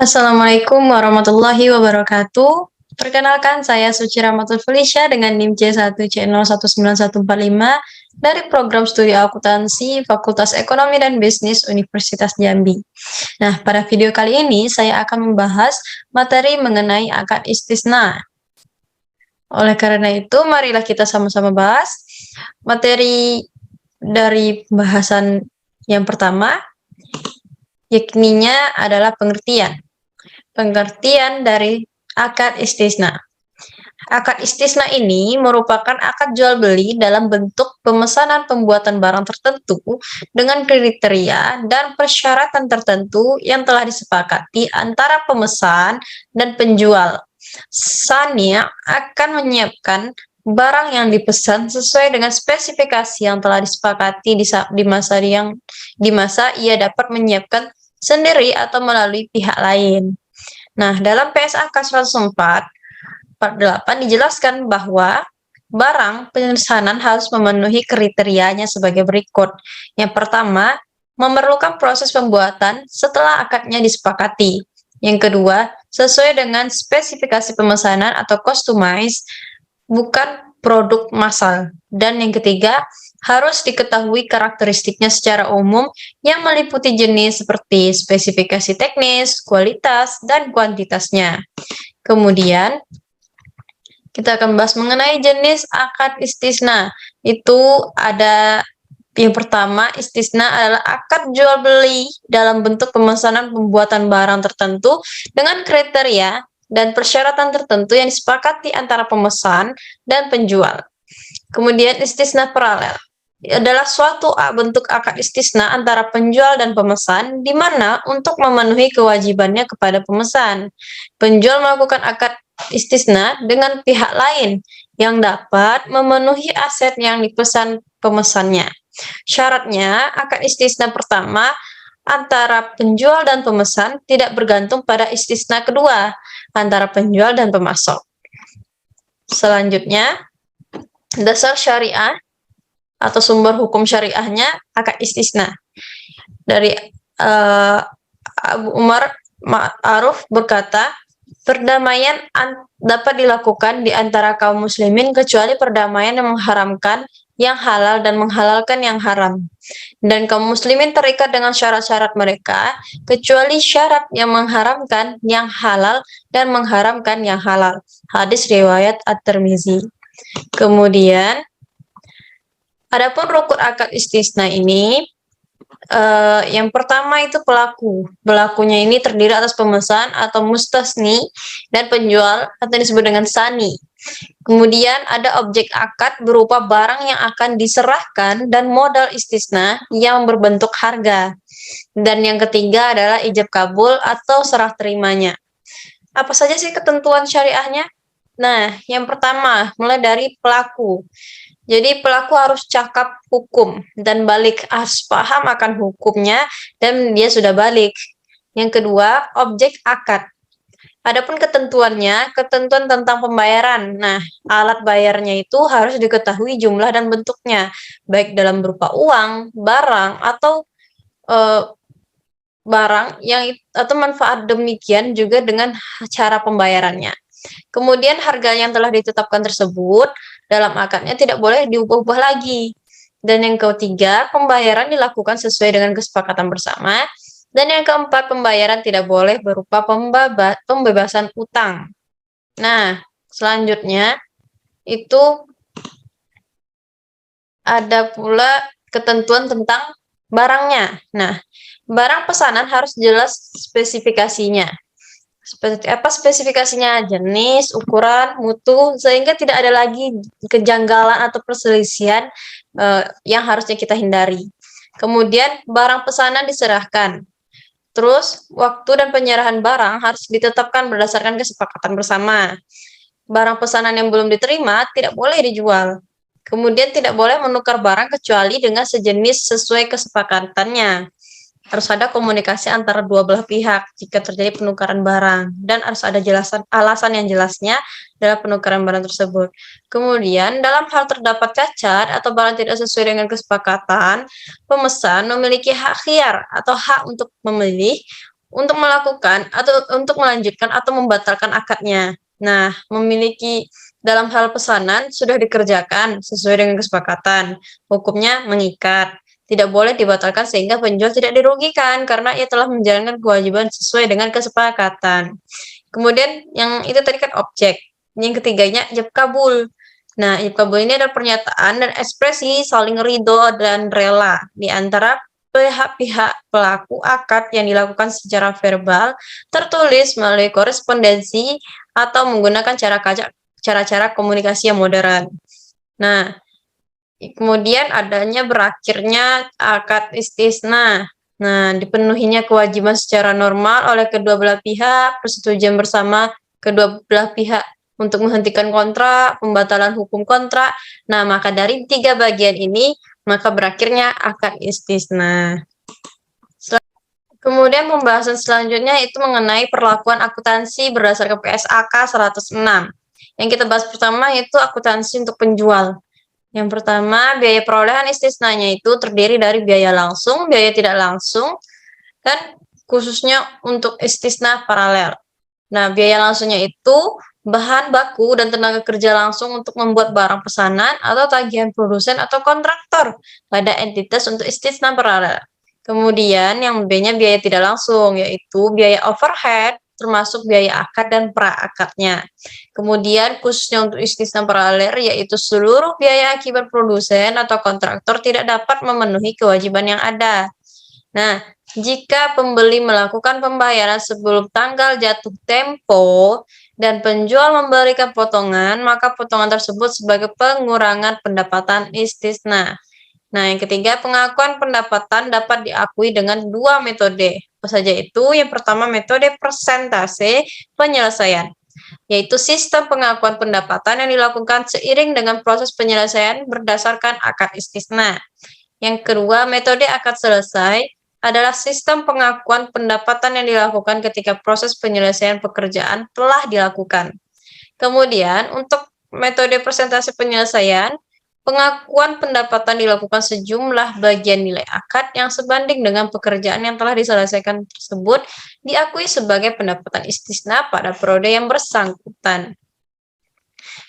Assalamualaikum warahmatullahi wabarakatuh. Perkenalkan, saya Suci Rahmatul Felicia dengan NIM C1C019145 dari program studi akuntansi Fakultas Ekonomi dan Bisnis Universitas Jambi. Nah, pada video kali ini saya akan membahas materi mengenai akad istisna. Oleh karena itu, marilah kita sama-sama bahas materi dari pembahasan yang pertama, yakninya adalah pengertian. Pengertian dari akad istisna. Akad istisna ini merupakan akad jual beli dalam bentuk pemesanan pembuatan barang tertentu dengan kriteria dan persyaratan tertentu yang telah disepakati antara pemesan dan penjual. Sania akan menyiapkan barang yang dipesan sesuai dengan spesifikasi yang telah disepakati di masa ia dapat menyiapkan sendiri atau melalui pihak lain. Nah, dalam PSAK 104/48 dijelaskan bahwa barang pemesanan harus memenuhi kriterianya sebagai berikut. Yang pertama, memerlukan proses pembuatan setelah akadnya disepakati. Yang kedua, sesuai dengan spesifikasi pemesanan atau customized, bukan produk massal. Dan yang ketiga, harus diketahui karakteristiknya secara umum yang meliputi jenis seperti spesifikasi teknis, kualitas, dan kuantitasnya. Kemudian, kita akan bahas mengenai jenis akad istisna. Itu ada yang pertama, istisna adalah akad jual beli dalam bentuk pemesanan pembuatan barang tertentu dengan kriteria dan persyaratan tertentu yang disepakati antara pemesan dan penjual. Kemudian istisna paralel adalah suatu bentuk akad istisna antara penjual dan pemesan di mana untuk memenuhi kewajibannya kepada pemesan, penjual melakukan akad istisna dengan pihak lain yang dapat memenuhi aset yang dipesan pemesannya. Syaratnya, akad istisna pertama antara penjual dan pemesan tidak bergantung pada istisna kedua antara penjual dan pemasok. Selanjutnya, dasar syariah atau sumber hukum syariahnya akad istisna. Dari Abu Umar Ma'ruf berkata, perdamaian dapat dilakukan di antara kaum muslimin kecuali perdamaian yang mengharamkan yang halal dan menghalalkan yang haram. Dan kaum muslimin terikat dengan syarat-syarat mereka, kecuali syarat yang mengharamkan yang halal dan mengharamkan yang halal. Hadis riwayat At-Tirmizi. Kemudian, adapun rukun akad istisna ini, yang pertama itu pelaku. Pelakunya ini terdiri atas pemesan atau mustasni dan penjual atau disebut dengan sani. Kemudian ada objek akad berupa barang yang akan diserahkan dan modal istisna yang berbentuk harga. Dan yang ketiga adalah ijab kabul atau serah terimanya. Apa saja sih ketentuan syariahnya? Nah, yang pertama mulai dari pelaku. Jadi pelaku harus cakap hukum dan balik, harus paham akan hukumnya dan dia sudah balik. Yang kedua, objek akad. Adapun ketentuannya, ketentuan tentang pembayaran. Nah, alat bayarnya itu harus diketahui jumlah dan bentuknya, baik dalam berupa uang, barang, atau barang yang atau manfaat demikian juga dengan cara pembayarannya. Kemudian harga yang telah ditetapkan tersebut dalam akadnya tidak boleh diubah-ubah lagi. Dan yang ketiga, pembayaran dilakukan sesuai dengan kesepakatan bersama. Dan yang keempat, pembayaran tidak boleh berupa pembebasan utang. Nah, selanjutnya itu ada pula ketentuan tentang barangnya. Nah, barang pesanan harus jelas spesifikasinya. Seperti apa spesifikasinya, jenis, ukuran, mutu, sehingga tidak ada lagi kejanggalan atau perselisihan yang harusnya kita hindari. Kemudian barang pesanan diserahkan. Terus waktu dan penyerahan barang harus ditetapkan berdasarkan kesepakatan bersama. Barang pesanan yang belum diterima tidak boleh dijual. Kemudian tidak boleh menukar barang kecuali dengan sejenis sesuai kesepakatannya. Harus ada komunikasi antara dua belah pihak jika terjadi penukaran barang dan harus ada alasan yang jelasnya dalam penukaran barang tersebut. Kemudian dalam hal terdapat cacat atau barang tidak sesuai dengan kesepakatan, pemesan memiliki hak khiyar atau hak untuk memilih untuk melakukan atau untuk melanjutkan atau membatalkan akadnya. Nah, memiliki dalam hal pesanan sudah dikerjakan sesuai dengan kesepakatan. Hukumnya mengikat. Tidak boleh dibatalkan sehingga penjual tidak dirugikan karena ia telah menjalankan kewajiban sesuai dengan kesepakatan. Kemudian yang itu tadi kan objek. Yang ketiganya ijab kabul. Nah, ijab kabul ini adalah pernyataan dan ekspresi saling ridho dan rela di antara pihak-pihak pelaku akad yang dilakukan secara verbal, tertulis melalui korespondensi atau menggunakan cara-cara komunikasi yang modern. Nah, kemudian adanya berakhirnya akad istisna. Nah, dipenuhinya kewajiban secara normal oleh kedua belah pihak, persetujuan bersama kedua belah pihak untuk menghentikan kontrak, pembatalan hukum kontrak. Nah, maka dari 3 bagian ini, maka berakhirnya akad istisna. Kemudian pembahasan selanjutnya itu mengenai perlakuan akuntansi berdasarkan PSAK 106. Yang kita bahas pertama yaitu akuntansi untuk penjual. Yang pertama, biaya perolehan istisnanya itu terdiri dari biaya langsung, biaya tidak langsung, dan khususnya untuk istisna paralel. Nah, biaya langsungnya itu bahan baku dan tenaga kerja langsung untuk membuat barang pesanan atau tagihan produsen atau kontraktor pada entitas untuk istisna paralel. Kemudian yang B-nya biaya tidak langsung, yaitu biaya overhead, termasuk biaya akad dan pra-akadnya. Kemudian khususnya untuk istisna paralel, yaitu seluruh biaya akibat produsen atau kontraktor tidak dapat memenuhi kewajiban yang ada. Nah, jika pembeli melakukan pembayaran sebelum tanggal jatuh tempo dan penjual memberikan potongan, maka potongan tersebut sebagai pengurangan pendapatan istisna. Nah, yang ketiga, pengakuan pendapatan dapat diakui dengan 2 metode. Apa saja itu? Yang pertama, metode persentase penyelesaian, yaitu sistem pengakuan pendapatan yang dilakukan seiring dengan proses penyelesaian berdasarkan akad istisna. Yang kedua, metode akad selesai adalah sistem pengakuan pendapatan yang dilakukan ketika proses penyelesaian pekerjaan telah dilakukan. Kemudian, untuk metode persentase penyelesaian, pengakuan pendapatan dilakukan sejumlah bagian nilai akad yang sebanding dengan pekerjaan yang telah diselesaikan tersebut diakui sebagai pendapatan istisna pada periode yang bersangkutan.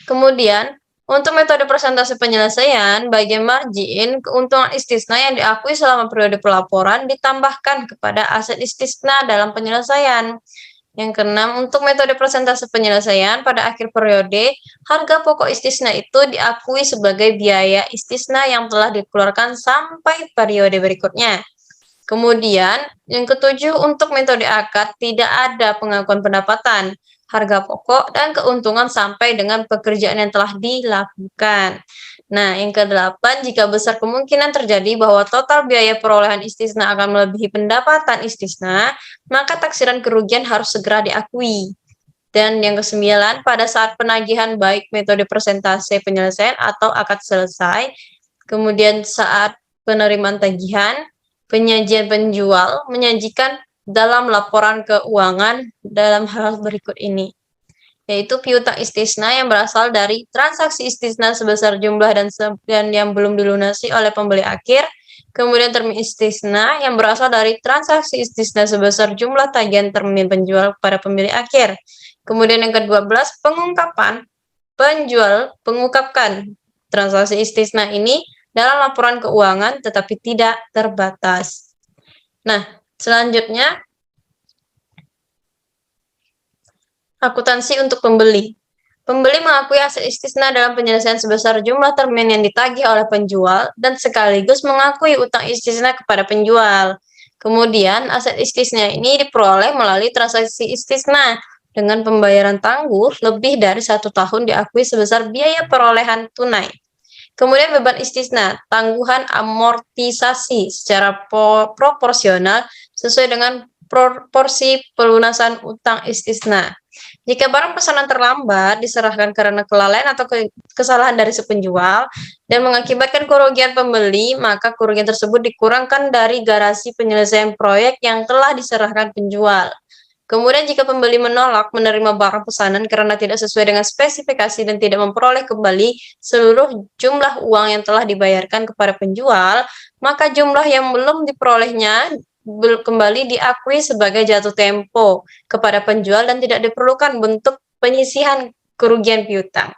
Kemudian, untuk metode persentase penyelesaian, bagian margin keuntungan istisna yang diakui selama periode pelaporan ditambahkan kepada aset istisna dalam penyelesaian. Yang keenam, untuk metode persentase penyelesaian pada akhir periode, harga pokok istisna itu diakui sebagai biaya istisna yang telah dikeluarkan sampai periode berikutnya. Kemudian, yang ketujuh, untuk metode akad tidak ada pengakuan pendapatan, harga pokok, dan keuntungan sampai dengan pekerjaan yang telah dilakukan. Nah, yang kedelapan, jika besar kemungkinan terjadi bahwa total biaya perolehan istisna akan melebihi pendapatan istisna, maka taksiran kerugian harus segera diakui. Dan yang kesembilan, pada saat penagihan baik metode persentase penyelesaian atau akad selesai, kemudian saat penerimaan tagihan, penyajian penjual menyajikan dalam laporan keuangan dalam hal berikut ini, yaitu piutang istisna yang berasal dari transaksi istisna sebesar jumlah dan yang belum dilunasi oleh pembeli akhir. Kemudian termin istisna yang berasal dari transaksi istisna sebesar jumlah tagihan termin penjual kepada pembeli akhir. Kemudian yang ke-12, pengungkapan. Penjual mengungkapkan transaksi istisna ini dalam laporan keuangan tetapi tidak terbatas. Nah, selanjutnya akuntansi untuk pembeli. Pembeli mengakui aset istisna dalam penyelesaian sebesar jumlah termin yang ditagih oleh penjual dan sekaligus mengakui utang istisna kepada penjual. Kemudian, aset istisna ini diperoleh melalui transaksi istisna dengan pembayaran tangguh lebih dari 1 tahun diakui sebesar biaya perolehan tunai. Kemudian beban istisna, tangguhan amortisasi secara proporsional sesuai dengan proporsi pelunasan utang istisna. Jika barang pesanan terlambat diserahkan karena kelalaian atau kesalahan dari si penjual dan mengakibatkan kerugian pembeli, maka kerugian tersebut dikurangkan dari garasi penyelesaian proyek yang telah diserahkan penjual. Kemudian jika pembeli menolak menerima barang pesanan karena tidak sesuai dengan spesifikasi dan tidak memperoleh kembali seluruh jumlah uang yang telah dibayarkan kepada penjual, maka jumlah yang belum diperolehnya kembali diakui sebagai jatuh tempo kepada penjual dan tidak diperlukan bentuk penyisihan kerugian piutang.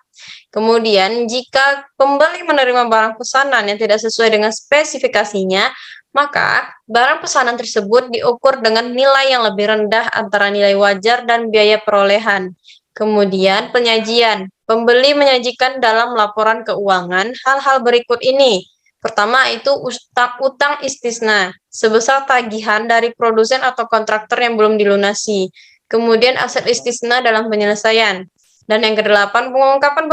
Kemudian, jika pembeli menerima barang pesanan yang tidak sesuai dengan spesifikasinya, maka barang pesanan tersebut diukur dengan nilai yang lebih rendah antara nilai wajar dan biaya perolehan. Kemudian, penyajian. Pembeli menyajikan dalam laporan keuangan hal-hal berikut ini. Pertama, itu utang istisna, sebesar tagihan dari produsen atau kontraktor yang belum dilunasi. Kemudian, aset istisna dalam penyelesaian. Dan yang kedelapan, mengungkapkan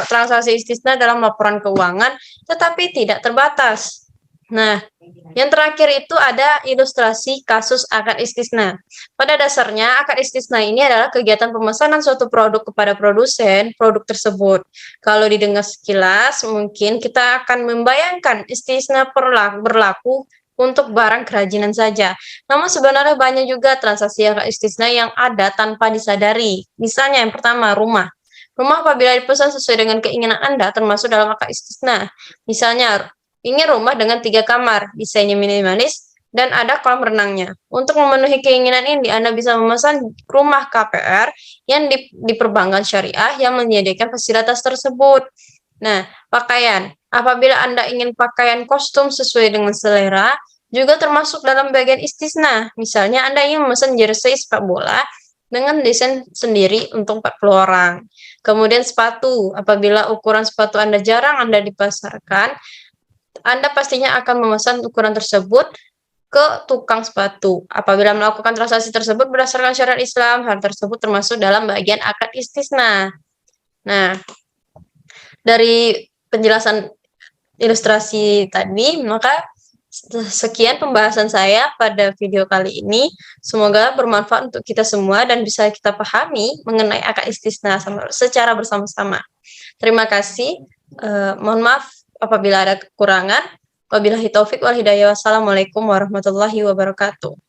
transaksi istisna dalam laporan keuangan, tetapi tidak terbatas. Nah, yang terakhir itu ada ilustrasi kasus akad istisna. Pada dasarnya, akad istisna ini adalah kegiatan pemesanan suatu produk kepada produsen produk tersebut. Kalau didengar sekilas, mungkin kita akan membayangkan istisna berlaku untuk barang kerajinan saja. Namun sebenarnya banyak juga transaksi akad istisna yang ada tanpa disadari. Misalnya yang pertama, rumah. Rumah apabila dipesan sesuai dengan keinginan Anda termasuk dalam akad istisna. Misalnya, ingin rumah dengan 3 kamar, desainnya minimalis, dan ada kolam renangnya. Untuk memenuhi keinginan ini, Anda bisa memesan rumah KPR yang di perbankan syariah yang menyediakan fasilitas tersebut. Nah, pakaian. Apabila Anda ingin pakaian kostum sesuai dengan selera, juga termasuk dalam bagian istisna. Misalnya Anda ingin memesan jersey sepak bola dengan desain sendiri untuk 40 orang. Kemudian sepatu. Apabila ukuran sepatu Anda jarang Anda dipasarkan, Anda pastinya akan memesan ukuran tersebut ke tukang sepatu. Apabila melakukan transaksi tersebut berdasarkan syariat Islam, hal tersebut termasuk dalam bagian akad istisna. Nah, dari penjelasan ilustrasi tadi, maka sekian pembahasan saya pada video kali ini. Semoga bermanfaat untuk kita semua dan bisa kita pahami mengenai akad istisna secara bersama-sama. Terima kasih. Mohon maaf apabila ada kekurangan. Wabillahi taufik wal hidayah. Wassalamualaikum warahmatullahi wabarakatuh.